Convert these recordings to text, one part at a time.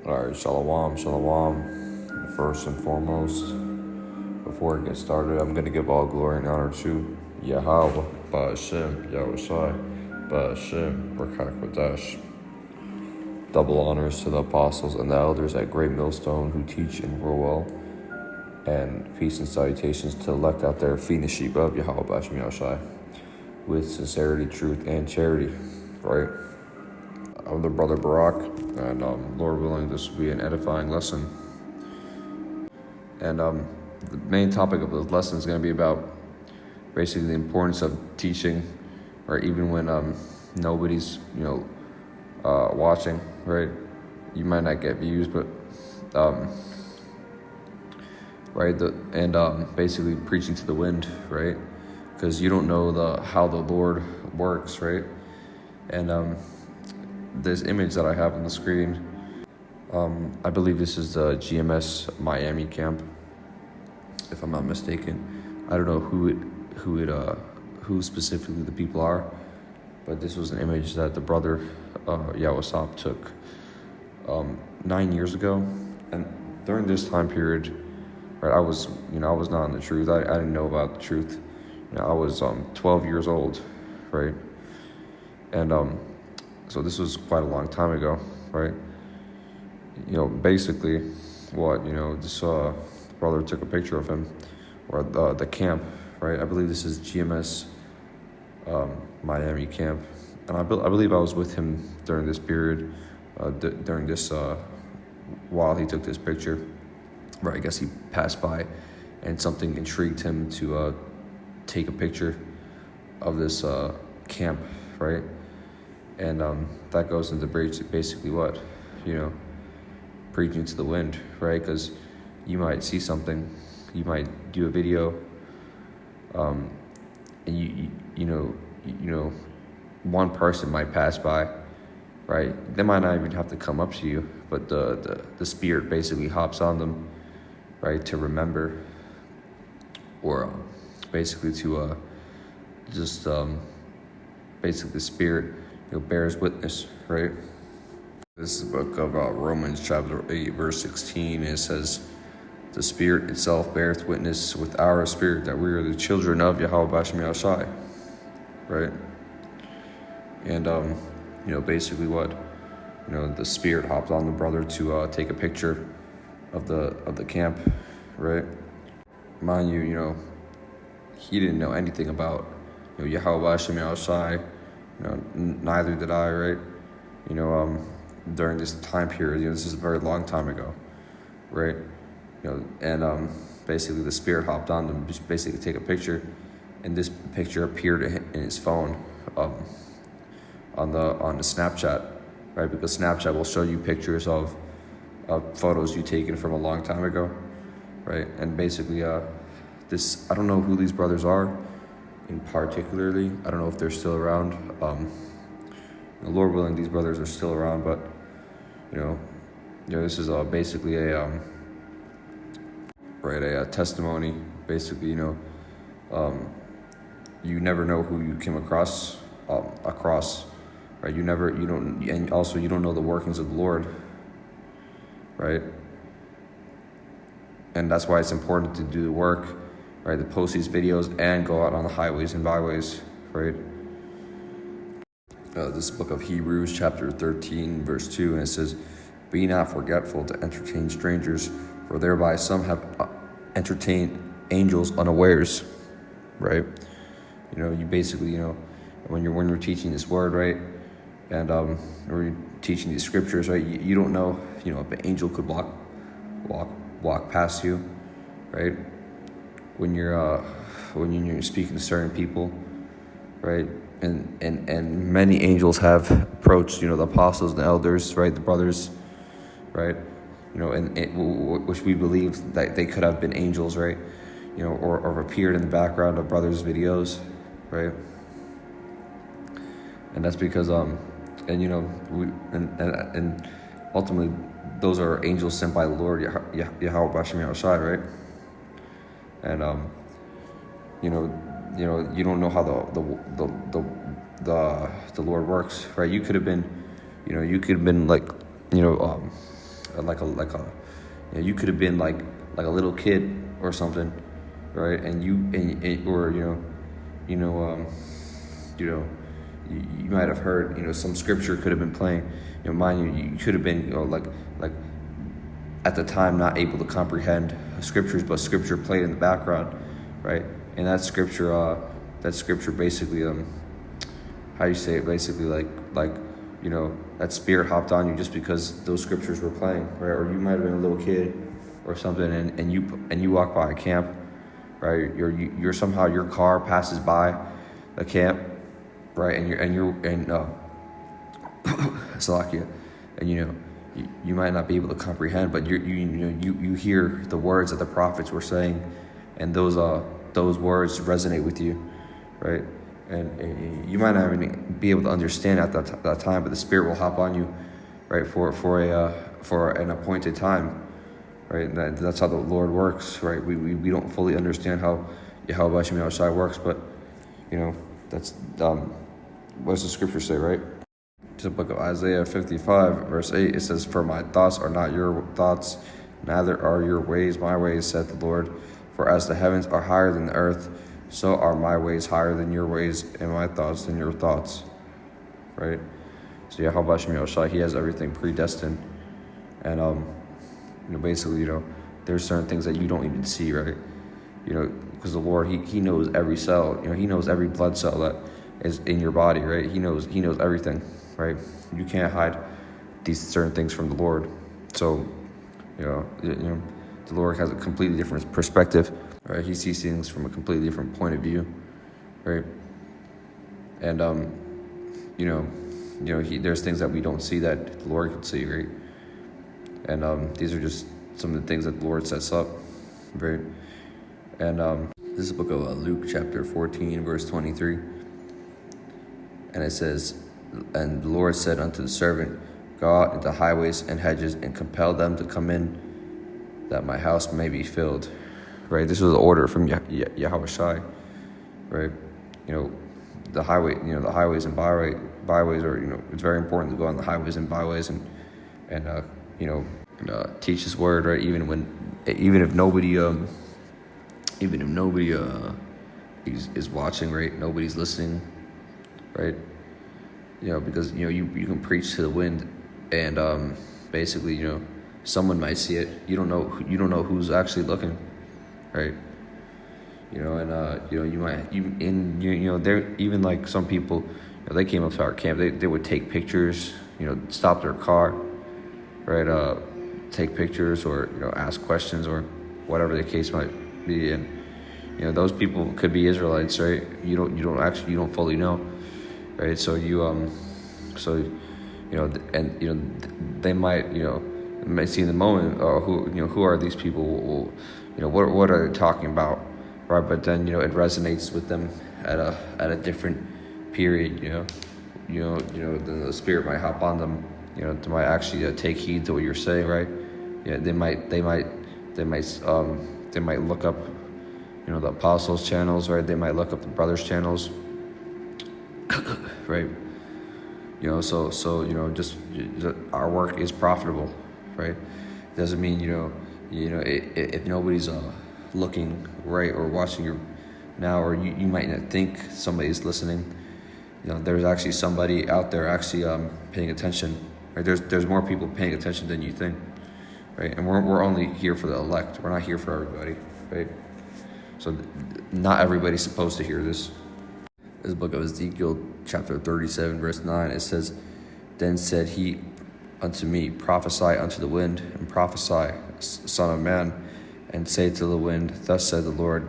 Alright, shalom, shalom. First and foremost, before I get started, I'm going to give all glory and honor to Yahweh, Ba'ashem, Yahushai, Ba'ashem, Rakak Kodesh. Double honors to the apostles and the elders at Great Millstone who teach and rule well. And peace and salutations to the elect out there feeding the sheep of Yahweh, Ba'ashem, Yahushai, with sincerity, truth, and charity, right? I'm the brother Barak, and Lord willing, this will be an edifying lesson. And the main topic of the lesson is going to be about basically the importance of teaching, right? Even when nobody's, watching, right? You might not get views, but right? Basically preaching to the wind, right? Because you don't know how the Lord works, right? And this image that I have on the screen, I believe this is the GMS Miami camp, if I'm not mistaken. I don't know who specifically the people are, but this was an image that the brother Yawasop took 9 years ago. And during this time period, right, I was not in the truth. I didn't know about the truth. I was 12 years old, right? And so this was quite a long time ago, right? Basically, this brother took a picture of him, or the camp, right? I believe this is GMS Miami camp, and I believe I was with him during this period, during this while he took this picture, right? I guess he passed by, and something intrigued him to take a picture of this camp, right? And that goes into basically what, preaching to the wind, right? Because you might see something, you might do a video, and one person might pass by, right? They might not even have to come up to you, but the spirit basically hops on them, right? To remember, or basically to basically the spirit bears witness, right? This is the book of Romans chapter 8, verse 16. It says, the Spirit itself beareth witness with our spirit that we are the children of Yahweh Ba'ashem Yahushai, right? And, basically what, the Spirit hopped on the brother to take a picture of the camp, right? Mind you, he didn't know anything about, Yahweh Ba'ashem Yahushai. Neither did I, right? During this time period, this is a very long time ago, right? And basically the spirit hopped on them, just basically take a picture, and this picture appeared in his phone, on the Snapchat, right? Because Snapchat will show you pictures of photos you taken from a long time ago, right? And basically, I don't know who these brothers are. In particularly, I don't know if they're still around. Lord willing, these brothers are still around, but this is basically a testimony. Basically, you never know who you came across, right? You don't, and also you don't know the workings of the Lord, right? And that's why it's important to do the work, right, to post these videos and go out on the highways and byways, right? This book of Hebrews, chapter 13, verse 2, and it says, be not forgetful to entertain strangers, for thereby some have entertained angels unawares, right? You basically, when you're teaching this word, right, and or you're teaching these scriptures, right, you don't know, if an angel could walk past you, right? When you're speaking to certain people, right? And many angels have approached, the apostles and the elders, right? The brothers, right? Which we believe that they could have been angels, right? Or appeared in the background of brothers' videos, right? And that's because and ultimately those are angels sent by the Lord Yahweh Ba'ashem Yahushai, right? And you don't know how the Lord works, right? You could have been, like, you could have been like a little kid or something, right? And or you might have heard, some scripture could have been playing. Mind you could have been, like at the time not able to comprehend scriptures, but scripture played in the background, right? And that scripture basically, how do you say it? Basically, that spirit hopped on you just because those scriptures were playing, right? Or you might have been a little kid or something, and you walk by a camp, right? You're somehow, your car passes by a camp, right? And Salakia, and you might not be able to comprehend, but you hear the words that the prophets were saying, and those words resonate with you, right? And you might not even be able to understand at that time, but the Spirit will hop on you, right, for an appointed time, right? And that's how the Lord works, right? We don't fully understand how Yahweh Hashem Yahushai works, but that's what does the scripture say, right? The book of Isaiah 55, verse 8, it says, "For my thoughts are not your thoughts, neither are your ways my ways, said the Lord. For as the heavens are higher than the earth, so are my ways higher than your ways, and my thoughts than your thoughts." Right? So Yahweh Hashem Yahushai, He has everything predestined. And basically, there's certain things that you don't even see, right? Because the Lord, He knows every cell. He knows every blood cell that is in your body, right? He knows everything, right? You can't hide these certain things from the Lord. So, the Lord has a completely different perspective, right? He sees things from a completely different point of view, right? And there's things that we don't see that the Lord can see, right? And these are just some of the things that the Lord sets up, right? And this is the book of Luke, chapter 14, verse 23. And it says, "And the Lord said unto the servant, Go out into highways and hedges and compel them to come in, that my house may be filled." Right? This was an order from Yahweh Shai, right? The highways and byways are, it's very important to go on the highways and byways and teach His word, right? Even if nobody is watching, right? Nobody's listening, right? Because you can preach to the wind, and basically, someone might see it. You don't know who's actually looking, right? You might there even like some people, they came up to our camp. They would take pictures, stop their car, right? Take pictures or ask questions or whatever the case might be, and those people could be Israelites, right? You don't fully know, right? So they might see in the moment, who are these people? What are they talking about, right? But then it resonates with them at a different period, then the Spirit might hop on them, to might actually take heed to what you're saying, right? They might look up, the apostles' channels, right? They might look up the brothers' channels, right? So just our work is profitable, right? Doesn't mean if nobody's looking, right, or watching you now, or you might not think somebody's listening. There's actually somebody out there actually paying attention, right? There's more people paying attention than you think, right? And we're only here for the elect. We're not here for everybody, right? So not everybody's supposed to hear this. This book of Ezekiel, chapter 37, verse 9, it says, "Then said he unto me, Prophesy unto the wind, and prophesy, son of man, and say to the wind, Thus said the Lord,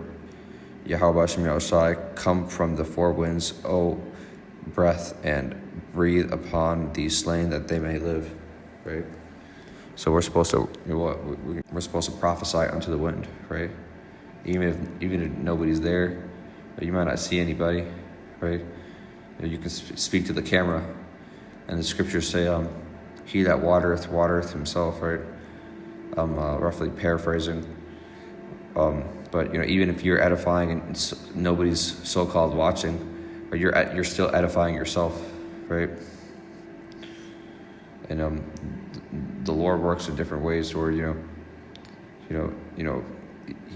Yahweh Hashem Yahushai, come from the four winds, O breath, and breathe upon these slain that they may live." Right? So we're supposed to, we're supposed to prophesy unto the wind, right? Even if nobody's there, you might not see anybody, right? You can speak to the camera, and the scriptures say, "He that watereth himself," right? I'm roughly paraphrasing, but even if you're edifying and nobody's so-called watching, but you're still edifying yourself, right? And the Lord works in different ways, where He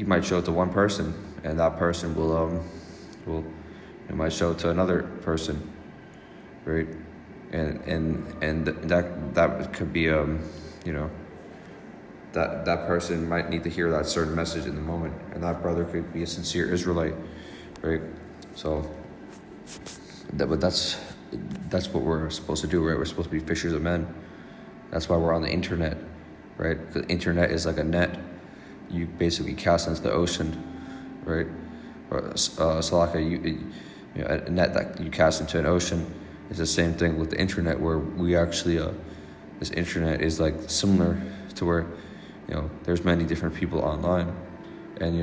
might show it to one person, and that person will it might show it to another person, right? And that could be that person might need to hear that certain message in the moment, and that brother could be a sincere Israelite, right? So that's what we're supposed to do, right? We're supposed to be fishers of men. That's why we're on the internet, right? The internet is like a net you basically cast into the ocean, right? Or a net that you cast into an ocean. It's the same thing with the internet, where we actually this internet is like similar to where there's many different people online, and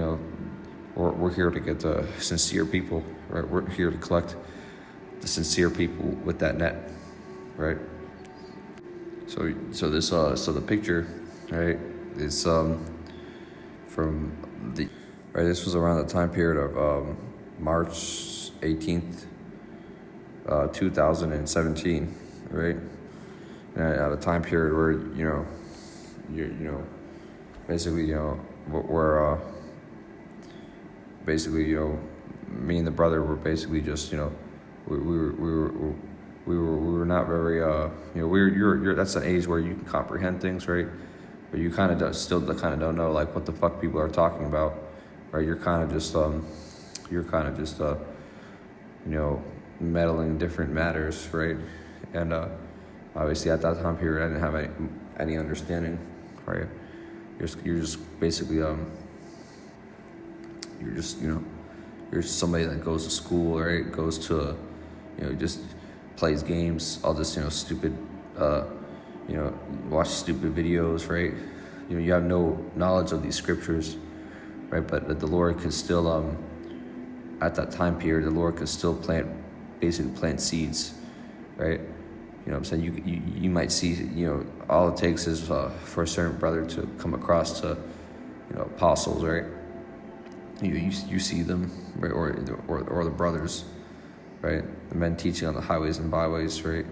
we're here to get the sincere people, right? We're here to collect the sincere people with that net, right? So the picture, right, is from the right. This was around the time period of March 18th, 2017, right? And at a time period where basically where basically me and the brother were basically just we were not very you're that's an age where you can comprehend things, right? But you kind of still kind of don't know like what the fuck people are talking about, right? You're kind of just meddling in different matters, right? And obviously at that time period I didn't have any understanding, right? You're just basically you're somebody that goes to school, right? Goes to just plays games, all this stupid watch stupid videos, right? You have no knowledge of these scriptures, right? But the Lord could still at that time period the Lord could still plant seeds, right? You know what I'm saying? You might see, all it takes is for a certain brother to come across to, apostles, right? You see them, right? Or the brothers, right? The men teaching on the highways and byways, right?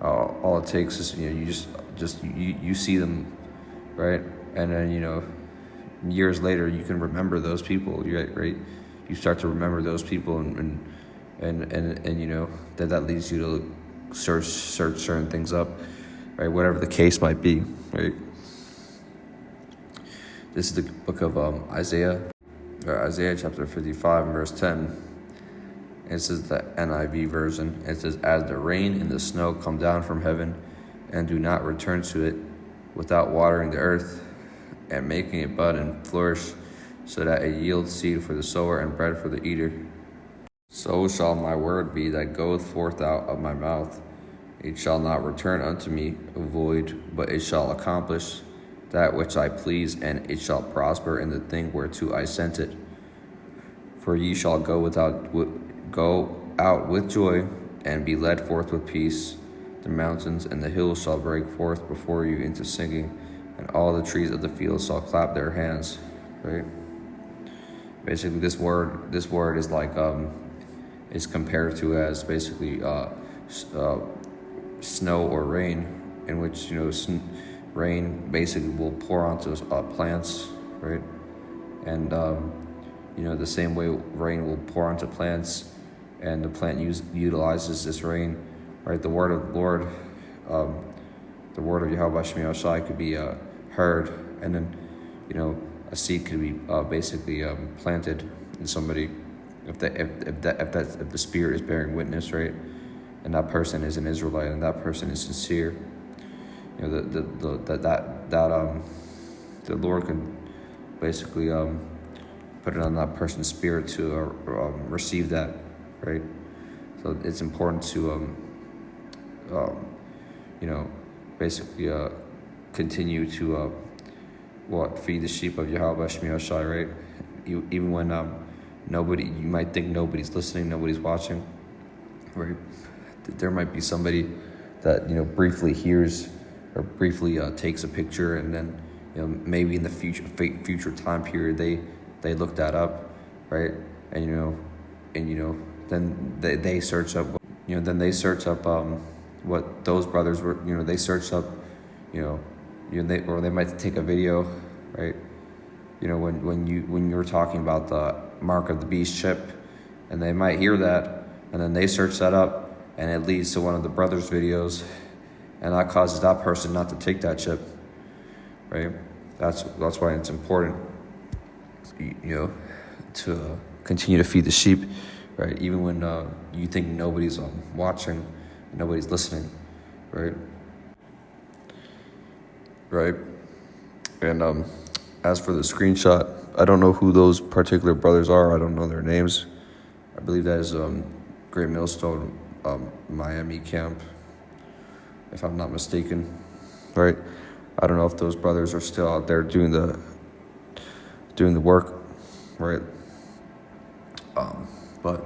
All it takes is, you see them, right? And then, years later, you can remember those people, right? You start to remember those people and that leads you to search certain things up, right? Whatever the case might be, right? This is the book of Isaiah chapter 55 and verse 10. This is the NIV version. It says, "As the rain and the snow come down from heaven and do not return to it without watering the earth and making it bud and flourish, so that it yields seed for the sower and bread for the eater, so shall my word be that goeth forth out of my mouth. It shall not return unto me void, but it shall accomplish that which I please, and it shall prosper in the thing whereto I sent it. For ye shall go out with joy, and be led forth with peace. The mountains and the hills shall break forth before you into singing, and all the trees of the field shall clap their hands." Right? Basically, this word is like is compared to as basically snow or rain, in which rain basically will pour onto plants, right? And the same way rain will pour onto plants, and the plant utilizes this rain, right? The word of the Lord, the word of Yahweh Shemi Shai could be heard, and then a seed could be basically planted in somebody, if the spirit is bearing witness, right? And that person is an Israelite, and that person is sincere. The Lord can basically put it on that person's spirit to receive that, right? So it's important to basically continue to feed the sheep of Yahweh Shemi Shai, right? Even when you might think nobody's listening, nobody's watching, right? There might be somebody that briefly hears or briefly takes a picture, and then maybe in the future time period they look that up, right? And then they search up what those brothers were, they searched up you know, or they might take a video, right? You know, when you're talking about the Mark of the Beast chip, and they might hear that, and then they search that up, and it leads to one of the brothers' videos, and that causes that person not to take that chip, right? That's why it's important, you know, to continue to feed the sheep, right? Even when you think nobody's watching, nobody's listening, right? Right. And as for the screenshot, I don't know who those particular brothers are. I don't know their names. I believe that is Great Millstone Miami camp, if I'm not mistaken. Right. I don't know if those brothers are still out there doing the work, right? But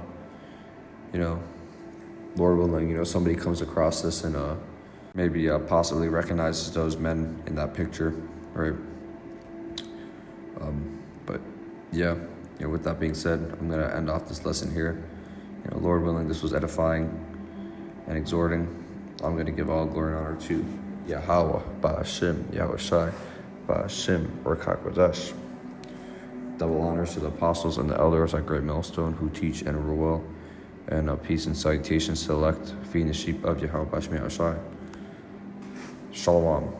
you know, Lord willing, you know, somebody comes across this and maybe possibly recognizes those men in that picture, right? But yeah, you know, with that being said, I'm gonna end off this lesson here. You know, Lord willing, this was edifying and exhorting. I'm gonna give all glory and honor to Yahweh, Ba'ashem, Yahweh Shai, Ba'ashem, Orkak Kodesh. Double honors to the apostles and the elders at Great Millstone who teach and rule well. And peace and salutations to the elect, feeding the sheep of Yahweh, Ba'ashem, Yahweh Shai. Shalom.